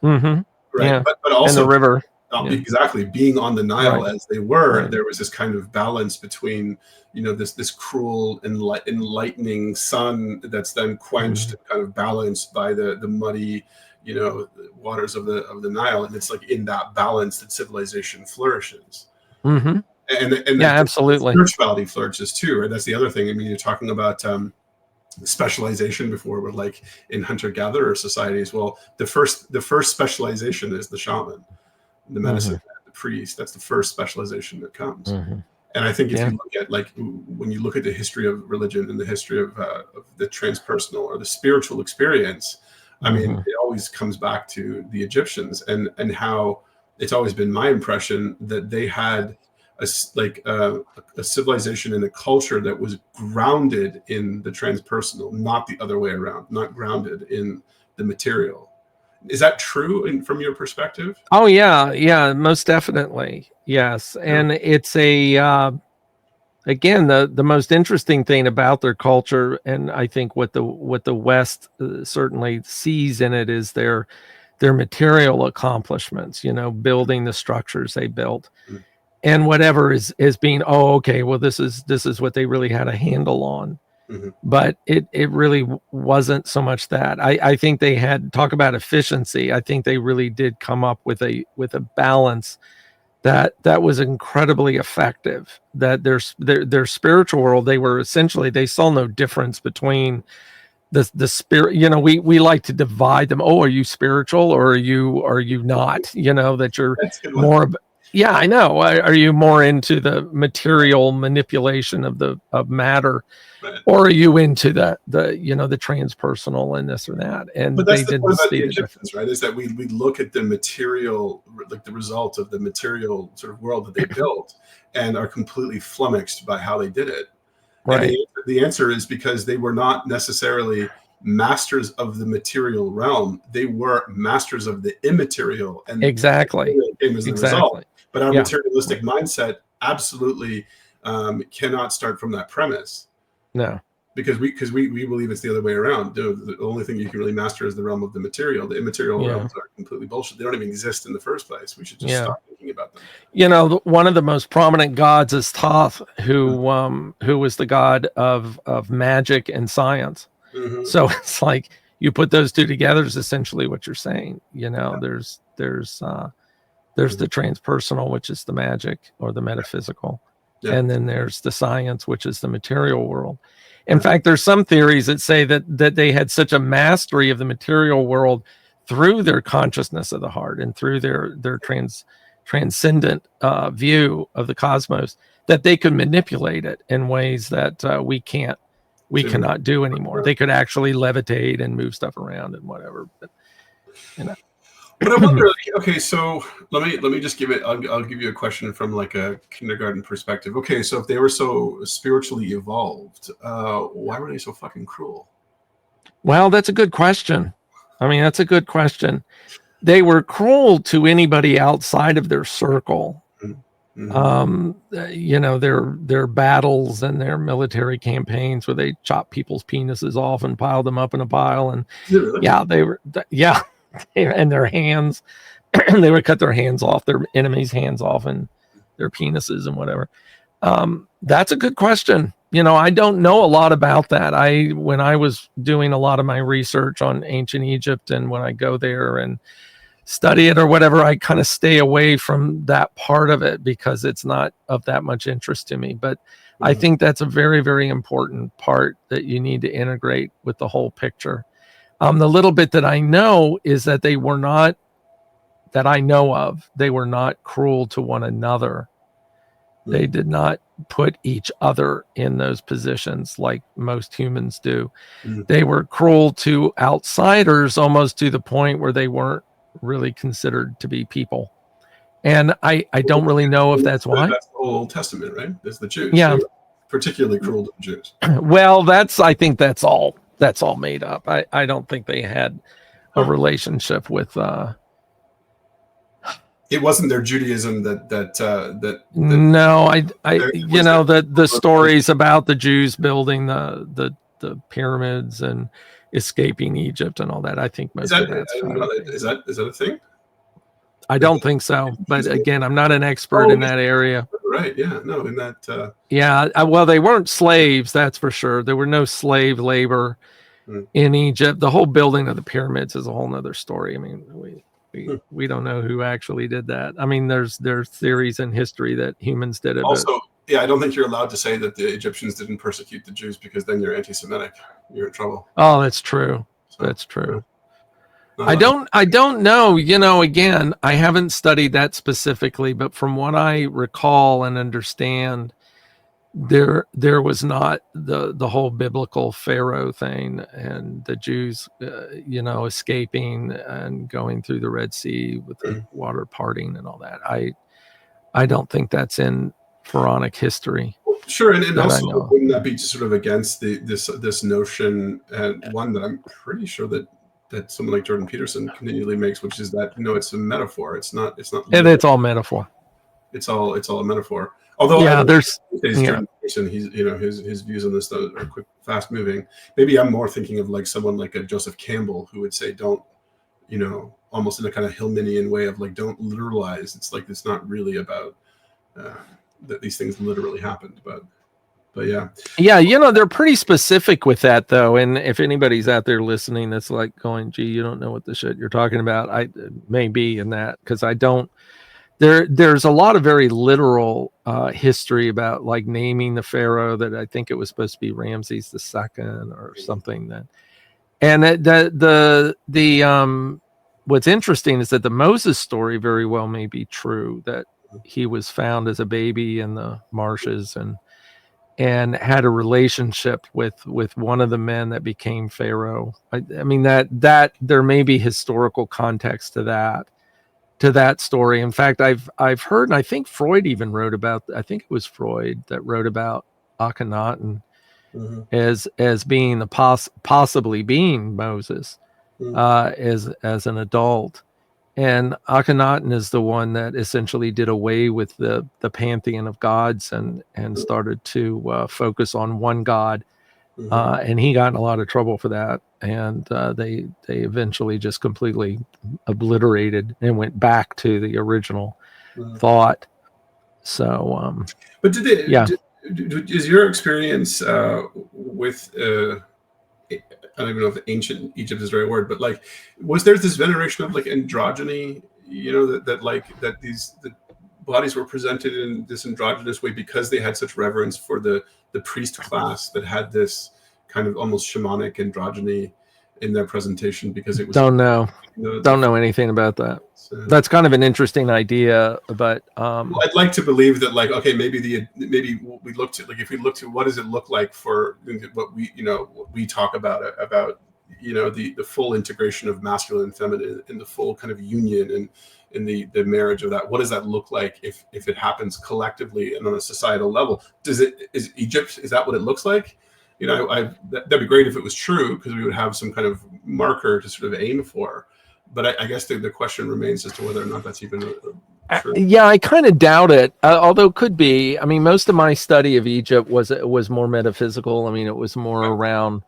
right? Yeah, but and also the river. Exactly, being on the Nile Right. as they were, Right. there was this kind of balance between this cruel enlightening sun that's then quenched and kind of balanced by the muddy waters of the Nile, and it's like in that balance that civilization flourishes. And Yeah, absolutely, spirituality flourishes too, right? That's the other thing. I mean, you're talking about specialization before, but like in hunter-gatherer societies, well, the first specialization is the shaman, the medicine, the priest. That's the first specialization that comes. And I think if you look at, like, when you look at the history of religion and the history of the transpersonal or the spiritual experience, I mean, it always comes back to the Egyptians and how it's always been my impression that they had a civilization and a culture that was grounded in the transpersonal, not the other way around, not grounded in the material. Is that true from your perspective? Oh yeah, most definitely. Yes. And it's again, the most interesting thing about their culture, and I think what the West certainly sees in it, is their material accomplishments, building the structures they built. And whatever is being, okay, well, this is what they really had a handle on. But it really wasn't so much that. I think they had, talk about efficiency, I think they really did come up with a balance that was incredibly effective. That their spiritual world, they saw no difference between the spirit. We like to divide them. Oh, are you spiritual or are you not? That you're more. Yeah, I know. Are you more into the material manipulation of matter, or are you into the transpersonal and this or that? And but that's they didn't see the difference, right? Is that we look at the material, like the result of the material sort of world that they built, and are completely flummoxed by how they did it. Right. And the answer is because they were not necessarily masters of the material realm; they were masters of the immaterial, and exactly came as the result. But our materialistic mindset absolutely cannot start from that premise. No. Because we believe it's the other way around. The only thing you can really master is the realm of the material. The immaterial realms are completely bullshit. They don't even exist in the first place. We should just stop thinking about them. One of the most prominent gods is Thoth, who was the god of transpersonal and science. So it's like you put those two together is essentially what you're saying. There's the transpersonal, which is the magic or the metaphysical, and then there's the science, which is the material world. In fact, there's some theories that say that they had such a mastery of the material world through their consciousness of the heart and through their transcendent view of the cosmos, that they could manipulate it in ways that we cannot do anymore. They could actually levitate and move stuff around and whatever. But But I wonder, okay, so let me just give it. I'll give you a question from like a kindergarten perspective. Okay, so if they were so spiritually evolved, why were they so fucking cruel? Well, that's a good question. I mean, that's a good question. They were cruel to anybody outside of their circle. Their battles and their military campaigns where they chop people's penises off and pile them up in a pile, and they were and their hands, they would cut their hands off, their enemies' hands off, and their penises and whatever. That's a good question. I don't know a lot about that. When I was doing a lot of my research on ancient Egypt, and when I go there and study it or whatever, I kind of stay away from that part of it because it's not of that much interest to me. But I think that's a very, very important part that you need to integrate with the whole picture. The little bit that I know is that they were not cruel to one another. They did not put each other in those positions like most humans do. They were cruel to outsiders, almost to the point where they weren't really considered to be people. And I don't really know if that's why. That's the whole Old Testament, right? There's the Jews. Yeah. They were particularly cruel to the Jews. Well, I think that's all made up. I don't think they had a relationship with it wasn't their Judaism that no, the stories about the Jews building the pyramids and escaping Egypt and all that. I think most of that's is that a thing? I don't think so, but again, I'm not an expert in that area. Right? Yeah. No. In that. Yeah. Well, they weren't slaves, that's for sure. There were no slave labor in Egypt. The whole building of the pyramids is a whole nother story. I mean, we don't know who actually did that. I mean, there's theories in history that humans did it. Also, yeah, I don't think you're allowed to say that the Egyptians didn't persecute the Jews, because then you're anti-Semitic. You're in trouble. Oh, that's true. So, that's true. I don't know. Again, I haven't studied that specifically, but from what I recall and understand, there was not the whole biblical Pharaoh thing and the Jews, escaping and going through the Red Sea with the water parting and all that. I don't think that's in Pharaonic history. Sure, and also wouldn't that be just sort of against this notion, and one that I'm pretty sure that someone like Jordan Peterson continually makes, which is that it's a metaphor. It's not. And it's all metaphor. It's all a metaphor. Although there's Jordan Peterson, he's his views on this though are quick, fast moving. Maybe I'm more thinking of like someone like a Joseph Campbell, who would say don't, almost in a kind of Hillmanian way of like, don't literalize. It's like, it's not really about that these things literally happened, but yeah. They're pretty specific with that though. And if anybody's out there listening that's like going, gee, you don't know what the shit you're talking about, I may be in that, because I don't. There's a lot of very literal history about like naming the pharaoh, that I think it was supposed to be Ramses II or something. What's interesting is that the Moses story very well may be true, that he was found as a baby in the marshes and had a relationship with one of the men that became pharaoh. I mean that there may be historical context to that story. In fact, I've heard, and I think Freud even wrote about. I think it was Freud that wrote about Akhenaten as being possibly being Moses as an adult. And Akhenaten is the one that essentially did away with the pantheon of gods and started to focus on one god. And he got in a lot of trouble for that. And they eventually just completely obliterated and went back to the original thought. So, but did they? Yeah. Is your experience with I don't even know if ancient Egypt is the right word, but like, was there this veneration of like androgyny? That the bodies were presented in this androgynous way because they had such reverence for the priest class that had this kind of almost shamanic androgyny in their presentation, because it was don't know anything about that. So, that's kind of an interesting idea, but I'd like to believe that, like, okay, maybe we looked at, like, if we look to what does it look like for what we talk about the full integration of masculine and feminine and the full kind of union and in the marriage of that. What does that look like if it happens collectively and on a societal level? Is Egypt, is that what it looks like? That'd be great if it was true, because we would have some kind of marker to sort of aim for. But I guess the question remains as to whether or not that's even true. Yeah, I kind of doubt it, although it could be. I mean, most of my study of Egypt was more metaphysical. I mean, it was more around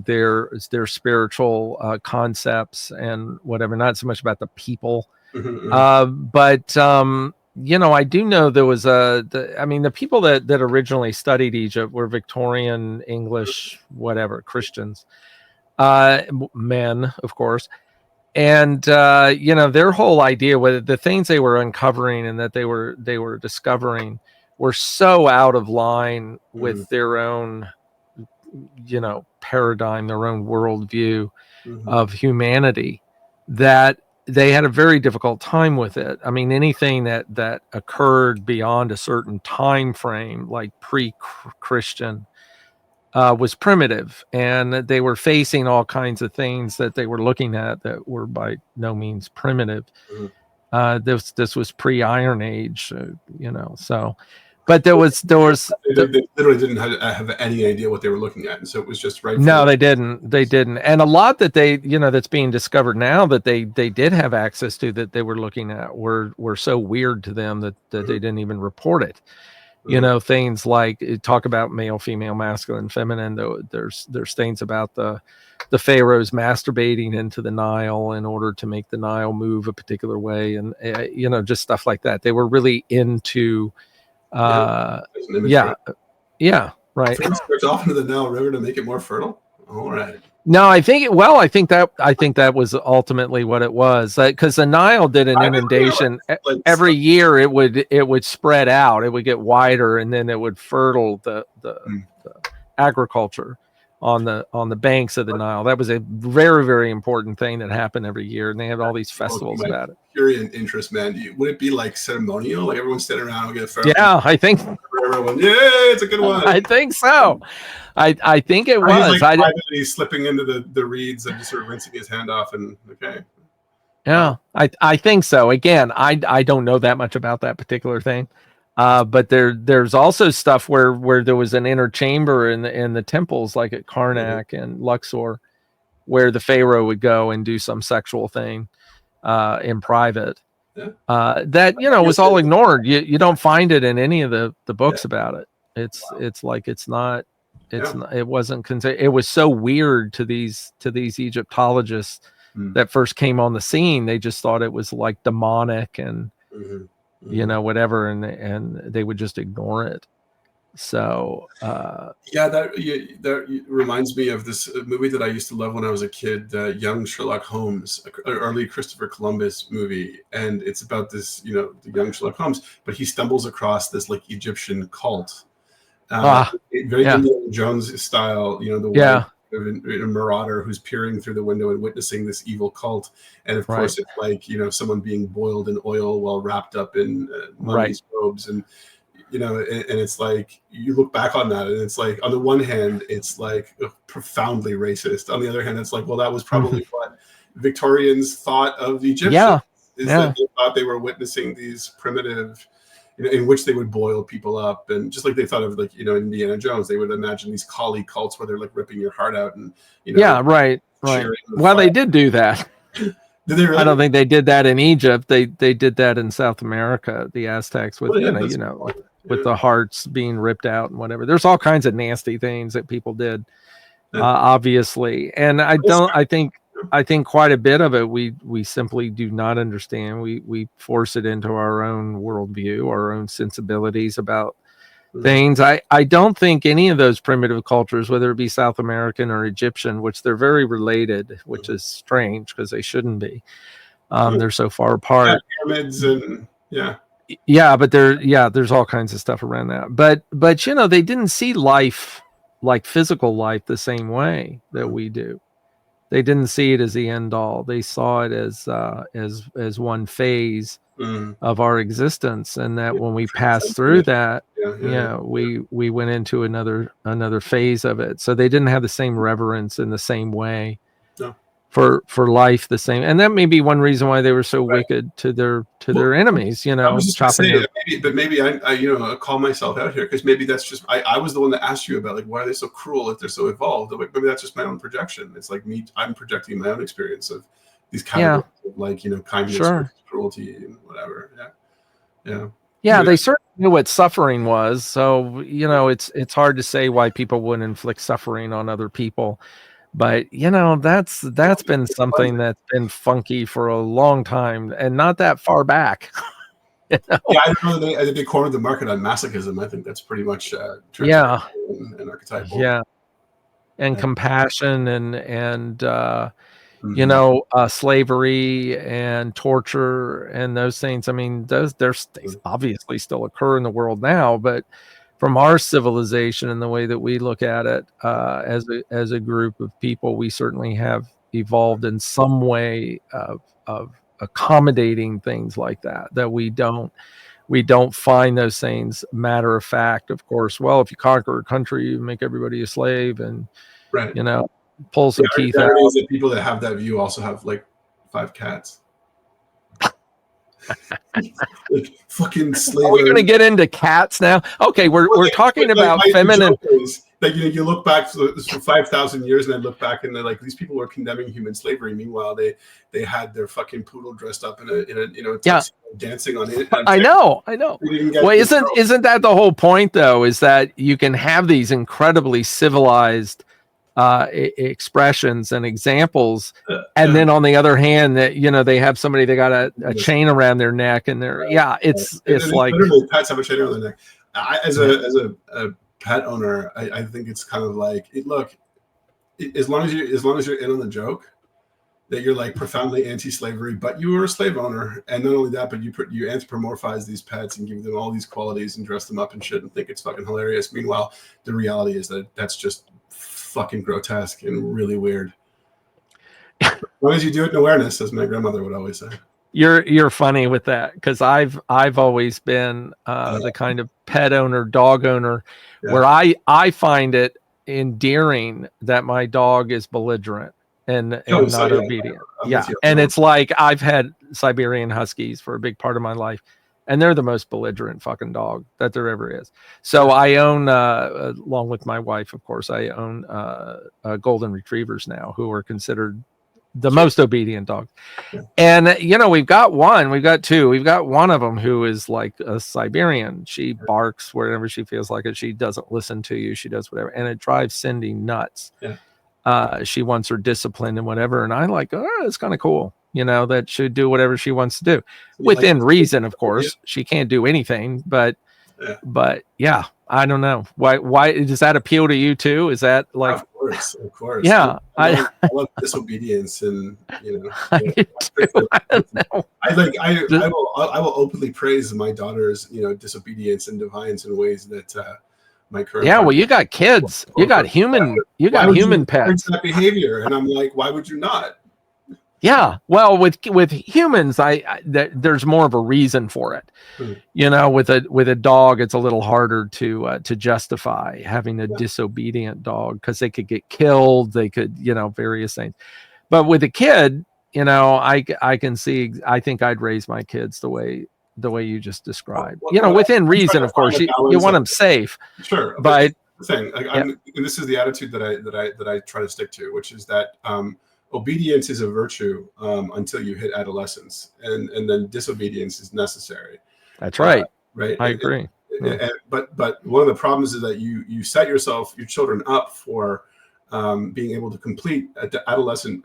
their spiritual concepts and whatever, not so much about the people. But I do know there was the people that originally studied Egypt were Victorian English, whatever, Christians, men, of course. And their whole idea, whether the things they were uncovering and that they were discovering were so out of line with their own paradigm, their own worldview of humanity, that they had a very difficult time with it. I mean, anything that occurred beyond a certain time frame, like pre-Christian, was primitive, and they were facing all kinds of things that they were looking at that were by no means primitive. This was pre-Iron Age, so. But there was they literally didn't have any idea what they were looking at, and so it was just right. No, they didn't, and a lot that that's being discovered now that they did have access to, that they were looking at, were so weird to them that they didn't even report it. Things like talk about male, female, masculine, feminine. Though there's things about the pharaohs masturbating into the Nile in order to make the Nile move a particular way, and just stuff like that. They were really into right. Starts off into the Nile River to make it more fertile. All right. No, I think that was ultimately what it was, because the Nile did an inundation every year. It would spread out. It would get wider, and then it would fertile the agriculture on the banks of the Nile. That was a very, very important thing that happened every year, and they had all these festivals about it. Curious interest, man. Would it be like ceremonial, like everyone standing around and get a fertile? Yeah, I think. Everyone, yeah, it's a good one. I think so. I think it was. He's slipping into the reeds and just sort of rinsing his hand off, and okay. Yeah, I think so. Again, I don't know that much about that particular thing, but there's also stuff where there was an inner chamber in the temples, like at Karnak and Luxor, where the pharaoh would go and do some sexual thing in private. Yeah. That was all ignored. You don't find it in any of the books about it. It's like it's not. It wasn't considered. It was so weird to these Egyptologists that first came on the scene. They just thought it was like demonic and whatever, and they would just ignore it. So that reminds me of this movie that I used to love when I was a kid, Young Sherlock Holmes, an early Christopher Columbus movie, and it's about this the young Sherlock Holmes, but he stumbles across this like Egyptian cult, very Indiana Jones style, a marauder who's peering through the window and witnessing this evil cult, and of course it's like someone being boiled in oil while wrapped up in mummy's robes, and and it's like you look back on that and it's like, on the one hand it's like profoundly racist, on the other hand it's like, well, that was probably what Victorians thought of the Egyptians, that they thought they were witnessing these primitive, in which they would boil people up, and just like they thought of like Indiana Jones, they would imagine these Kali cults where they're like ripping your heart out and right. Well, they did do that. Did they really? I don't think they did that in Egypt. They did that in South America, the Aztecs, with with the hearts being ripped out and whatever. There's all kinds of nasty things that people did, obviously, and I think quite a bit of it we simply do not understand. We force it into our own worldview, our own sensibilities about things. I don't think any of those primitive cultures, whether it be South American or Egyptian, which they're very related, which is strange because they shouldn't be. They're so far apart. Pyramids and but there's all kinds of stuff around that. But they didn't see life, like physical life, the same way that we do. They didn't see it as the end all. They saw it as one phase of our existence, and that when we passed through that, we went into another phase of it. So they didn't have the same reverence in the same way for life, the same. And that may be one reason why they were so wicked to their enemies. I was just saying, maybe I call myself out here, because maybe that's just I was the one that asked you about like, why are they so cruel if they're so evolved? Like, maybe that's just my own projection. It's like I'm projecting my own experience of these categories of like kindness, cruelty, and whatever. They certainly knew what suffering was. So it's hard to say why people wouldn't inflict suffering on other people. But that's been something that's been funky for a long time, and not that far back. I don't know. They cornered the market on masochism. I think that's pretty much and archetypal. And compassion and slavery and torture and those things. I mean, there's things obviously still occur in the world now, but from our civilization and the way that we look at it as a group of people, we certainly have evolved in some way of accommodating things like that we don't find those things matter of fact. Of course, well, if you conquer a country, you make everybody a slave, and pull some teeth out. People that have that view also have like 5 cats. Like fucking Are we going to slavers. get into cats now? Okay, we're talking about feminine. Like, you look back for 5,000 years, and I look back, and they're like, these people were condemning human slavery. Meanwhile, they had their fucking poodle dressed up in a tuxedo, dancing on it. I know. Well, isn't that the whole point, though? Is that you can have these incredibly civilized expressions and examples, and then on the other hand, that they have somebody, they got a chain around their neck, and they're it's like literally pets have a chain around their neck. As a pet owner, I think it's kind of like, look, as long as you're in on the joke, that you're like profoundly anti-slavery, but you were a slave owner, and not only that, but you anthropomorphize these pets and give them all these qualities and dress them up and shit and think it's fucking hilarious. Meanwhile, the reality is that that's just fucking grotesque and really weird. As long as you do it in awareness, as my grandmother would always say. You're funny with that, because I've always been the kind of pet owner, dog owner, where I find it endearing that my dog is belligerent and not obedient. And it's like, I've had Siberian Huskies for a big part of my life, and they're the most belligerent fucking dog that there ever is. So I own, along with my wife, of course, I own golden retrievers now, who are considered the most obedient dog. And we've got two. We've got one of them who is like a Siberian. She barks wherever she feels like it. She doesn't listen to you. She does whatever, and it drives Cindy nuts. She wants her discipline and whatever, and I like, it's kind of cool, that she do whatever she wants to do within reason. Of course, she can't do anything, but yeah, I don't know. Why does that appeal to you too? Is that like, of course. Yeah, I love disobedience, and I will openly praise my daughter's disobedience and defiance in ways that my current well, you got kids, you got human pets. That behavior, and I'm like, why would you not? Yeah, well, with humans, there's more of a reason for it. With a dog, it's a little harder to justify having a disobedient dog, because they could get killed, they could, various things. But with a kid, I can see. I think I'd raise my kids the way you just described. Within reason, of course. You want them safe. Sure, but the thing, and this is the attitude that I try to stick to, which is that obedience is a virtue until you hit adolescence, and then disobedience is necessary. That's right. Right. I agree. But one of the problems is that you set your children up for being able to complete adolescent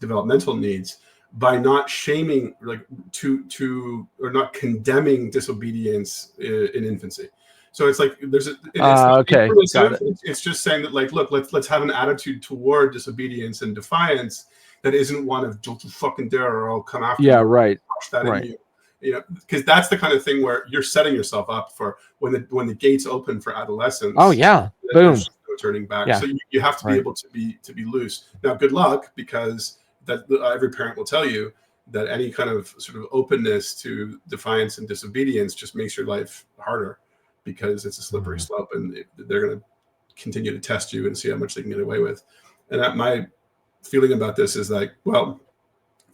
developmental needs by not shaming, or not condemning disobedience in infancy. So it's like okay. Got it. It's just saying that, like, look, let's have an attitude toward disobedience and defiance that isn't one of don't you fucking dare or I'll come after you. Yeah, right. Right. Because that's the kind of thing where you're setting yourself up for when the gates open for adolescence. Oh yeah, boom. No turning back. Yeah. So you have to be able to be loose. Now, good luck, because every parent will tell you that any kind of sort of openness to defiance and disobedience just makes your life harder, because it's a slippery slope, and they're going to continue to test you and see how much they can get away with. And my feeling about this is like, well,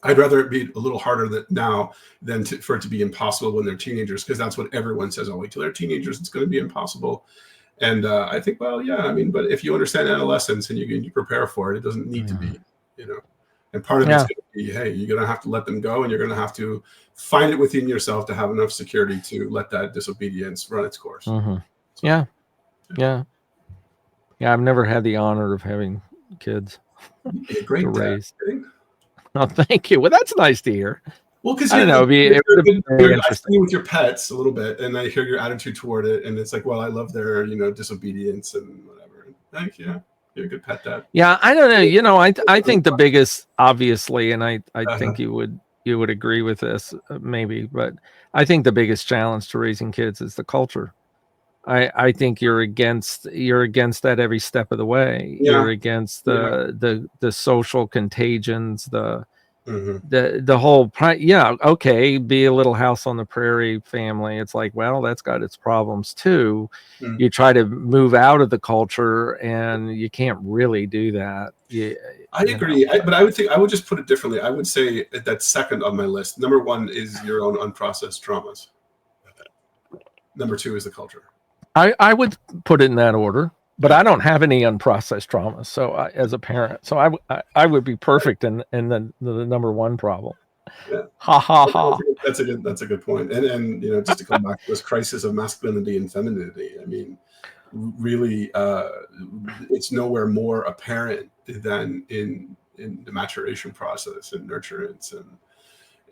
I'd rather it be a little harder now than for it to be impossible when they're teenagers, because that's what everyone says. Wait till they're teenagers, it's going to be impossible. And I think, well, yeah, I mean, but if you understand adolescence and you prepare for it, it doesn't need to be, And part of it's going to be, hey, you're going to have to let them go, and you're going to have to find it within yourself to have enough security to let that disobedience run its course. Mm-hmm. So, yeah. I've never had the honor of having kids great to raise. Oh, thank you. Well, that's nice to hear. Well, because I don't know. I see with your pets a little bit, and I hear your attitude toward it, and it's like, well, I love their disobedience and whatever. Thank you. You're a good pet dad. Yeah, I don't know. I think the biggest, obviously, and I think you would agree with this, maybe, but I think the biggest challenge to raising kids is the culture. I think you're against that every step of the way. Yeah. You're against the social contagions, the whole okay, be a little house on the prairie family. It's like, well, that's got its problems too. You try to move out of the culture, and you can't really do that. I agree, but I would just put it differently. I would say that's second on my list. Number one is your own unprocessed traumas. Number two is the culture. I would put it in that order, but I don't have any unprocessed traumas. So as a parent, so I would be perfect in the number one problem. Yeah. Ha ha ha. That's a good point. And just to come back to this crisis of masculinity and femininity, I mean, really, it's nowhere more apparent than in the maturation process and nurturance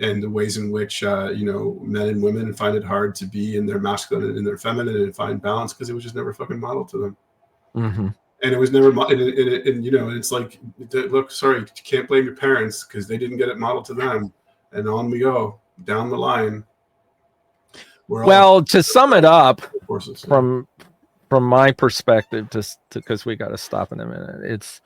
and the ways in which men and women find it hard to be in their masculine and in their feminine and find balance because it was just never fucking modeled to them. Mm-hmm. And it was never, and it's like, look, sorry, you can't blame your parents because they didn't get it modeled to them. And on we go down the line. Well, to sum it up, from my perspective, just because we got to stop in a minute,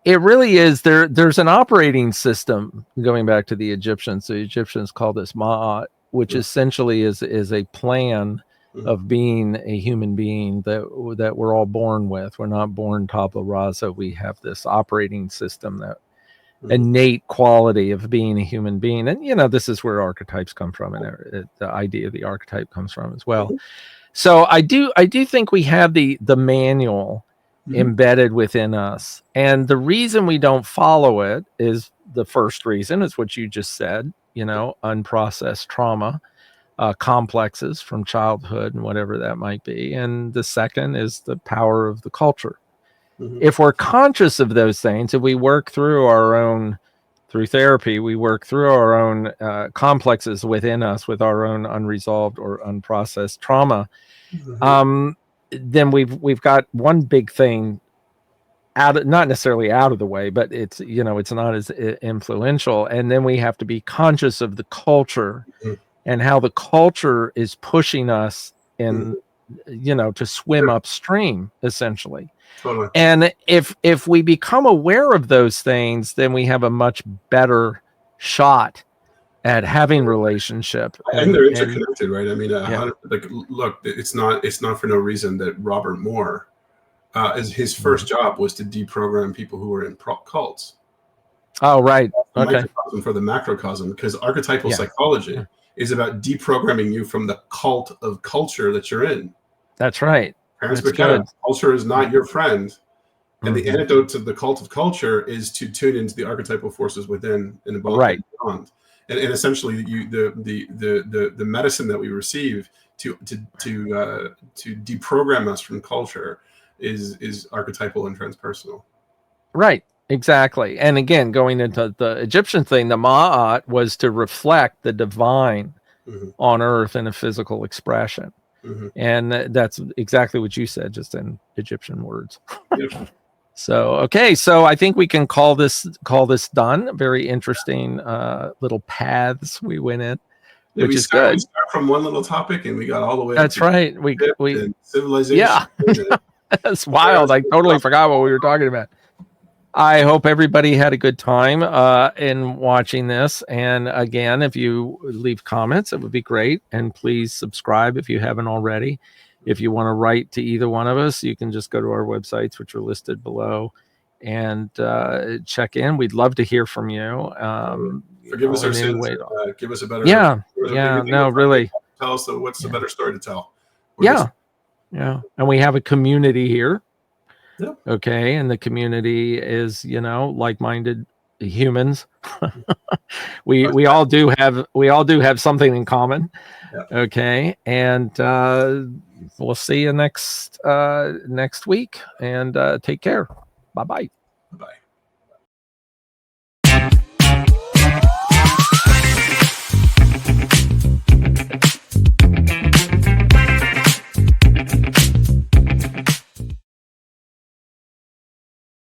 it really is there's an operating system going back to the Egyptians. The Egyptians call this ma'at, which essentially is a plan of being a human being that we're all born with. We're not born tabula rasa. We have this operating system, that innate quality of being a human being. And this is where archetypes come from, and the idea of the archetype comes from as well. So I do think we have the manual embedded within us, and the reason we don't follow it is, the first reason is what you just said, unprocessed trauma, complexes from childhood and whatever that might be. And the second is the power of the culture. If we're conscious of those things, if we work through therapy, we work through our own complexes within us with our own unresolved or unprocessed trauma, then we've got one big thing not necessarily out of the way, but it's not as influential. And then we have to be conscious of the culture and how the culture is pushing us in to swim upstream, essentially. Totally. And if we become aware of those things, then we have a much better shot at having relationship. And they're interconnected, right? I mean, look, it's not for no reason that Robert Moore, as his first job was to deprogram people who were in cults. Oh, right. Okay. Microcosm for the macrocosm, because archetypal psychology is about deprogramming you from the cult of culture that you're in. That's right. Parents McKenna, culture is not your friend. And the antidote to the cult of culture is to tune into the archetypal forces within and above and beyond. And essentially, the medicine that we receive to deprogram us from culture is archetypal and transpersonal. Right. Exactly. And again, going into the Egyptian thing, the Ma'at was to reflect the divine on earth in a physical expression. And that's exactly what you said, just in Egyptian words. So, okay. So I think we can call this done. Very interesting little paths we went in, which is good. We start from one little topic and we got all the way. That's right. We civilization. Yeah. That's wild. I totally forgot what we were talking about. I hope everybody had a good time in watching this. And again, if you leave comments, it would be great. And please subscribe if you haven't already. If you want to write to either one of us, you can just go to our websites, which are listed below, and check in. We'd love to hear from you. Forgive us our sins. Give us a better. Really. Tell us what's the better story to tell. Yeah. And we have a community here. Yeah. Okay. And the community is, like-minded humans. we all do have something in common. Yeah. Okay. And we'll see you next week, and take care. Bye-bye. Bye-bye.